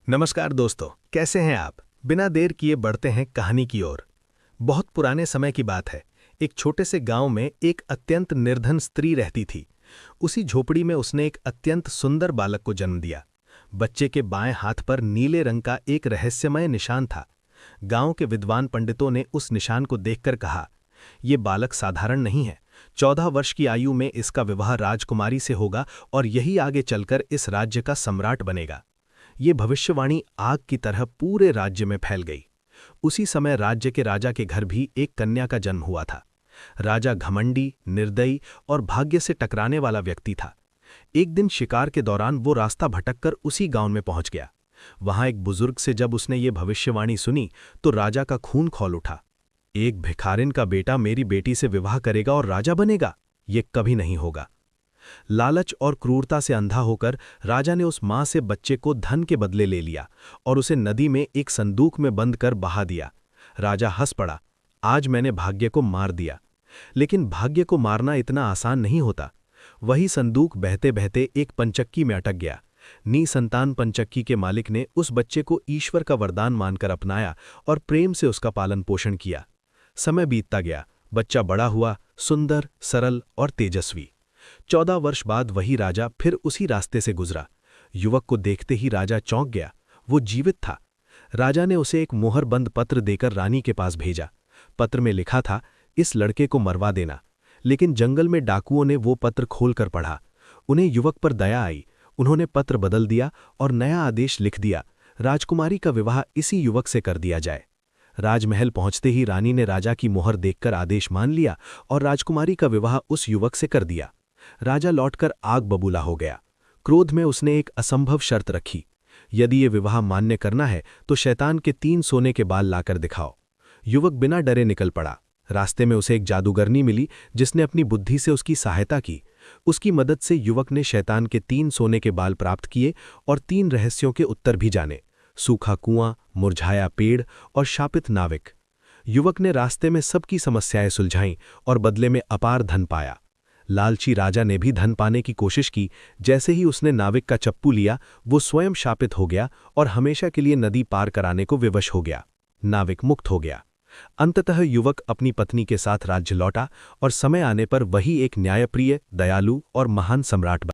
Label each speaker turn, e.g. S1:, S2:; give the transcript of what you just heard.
S1: नमस्कार दोस्तों, कैसे हैं आप। बिना देर किए बढ़ते हैं कहानी की ओर। बहुत पुराने समय की बात है। एक छोटे से गांव में एक अत्यंत निर्धन स्त्री रहती थी। उसी झोपड़ी में उसने एक अत्यंत सुंदर बालक को जन्म दिया। बच्चे के बाएं हाथ पर नीले रंग का एक रहस्यमय निशान था। गांव के विद्वान पंडितों ने उस निशान को देखकर कहा, ये बालक साधारण नहीं है। 14 वर्ष की आयु में इसका विवाह राजकुमारी से होगा और यही आगे चलकर इस राज्य का सम्राट बनेगा। ये भविष्यवाणी आग की तरह पूरे राज्य में फैल गई। उसी समय राज्य के राजा के घर भी एक कन्या का जन्म हुआ था। राजा घमंडी, निर्दयी और भाग्य से टकराने वाला व्यक्ति था। एक दिन शिकार के दौरान वो रास्ता भटककर उसी गांव में पहुंच गया। वहां एक बुजुर्ग से जब उसने ये भविष्यवाणी सुनी तो राजा का खून खौल उठा। एक भिखारिन का बेटा मेरी बेटी से विवाह करेगा और राजा बनेगा, ये कभी नहीं होगा। लालच और क्रूरता से अंधा होकर राजा ने उस मां से बच्चे को धन के बदले ले लिया और उसे नदी में एक संदूक में बंद कर बहा दिया। राजा हंस पड़ा, आज मैंने भाग्य को मार दिया। लेकिन भाग्य को मारना इतना आसान नहीं होता। वही संदूक बहते बहते एक पंचक्की में अटक गया। निसंतान पंचक्की के मालिक ने उस बच्चे को ईश्वर का वरदान मानकर अपनाया और प्रेम से उसका पालन पोषण किया। समय बीतता गया, बच्चा बड़ा हुआ, सुंदर, सरल और तेजस्वी। 14 वर्ष बाद वही राजा फिर उसी रास्ते से गुजरा। युवक को देखते ही राजा चौंक गया। वो जीवित था। राजा ने उसे एक मोहरबंद पत्र देकर रानी के पास भेजा। पत्र में लिखा था, इस लड़के को मरवा देना। लेकिन जंगल में डाकुओं ने वो पत्र खोलकर पढ़ा। उन्हें युवक पर दया आई। उन्होंने पत्र बदल दिया और नया आदेश लिख दिया, राजकुमारी का विवाह इसी युवक से कर दिया जाए। राजमहल पहुंचते ही रानी ने राजा की मोहर देखकर आदेश मान लिया और राजकुमारी का विवाह उस युवक से कर दिया। राजा लौटकर आग बबूला हो गया। क्रोध में उसने एक असंभव शर्त रखी, यदि ये विवाह मान्य करना है तो शैतान के 3 सोने के बाल लाकर दिखाओ। युवक बिना डरे निकल पड़ा। रास्ते में उसे एक जादूगरनी मिली जिसने अपनी बुद्धि से उसकी सहायता की। उसकी मदद से युवक ने शैतान के 3 सोने के बाल प्राप्त किए और 3 रहस्यों के उत्तर भी जाने, सूखा कुआं, मुरझाया पेड़ और शापित नाविक। युवक ने रास्ते में सबकी समस्याएं सुलझाईं और बदले में अपार धन पाया। लालची राजा ने भी धन पाने की कोशिश की। जैसे ही उसने नाविक का चप्पू लिया, वो स्वयं शापित हो गया और हमेशा के लिए नदी पार कराने को विवश हो गया। नाविक मुक्त हो गया। अंततः युवक अपनी पत्नी के साथ राज्य लौटा और समय आने पर वही एक न्यायप्रिय, दयालु और महान सम्राट बना।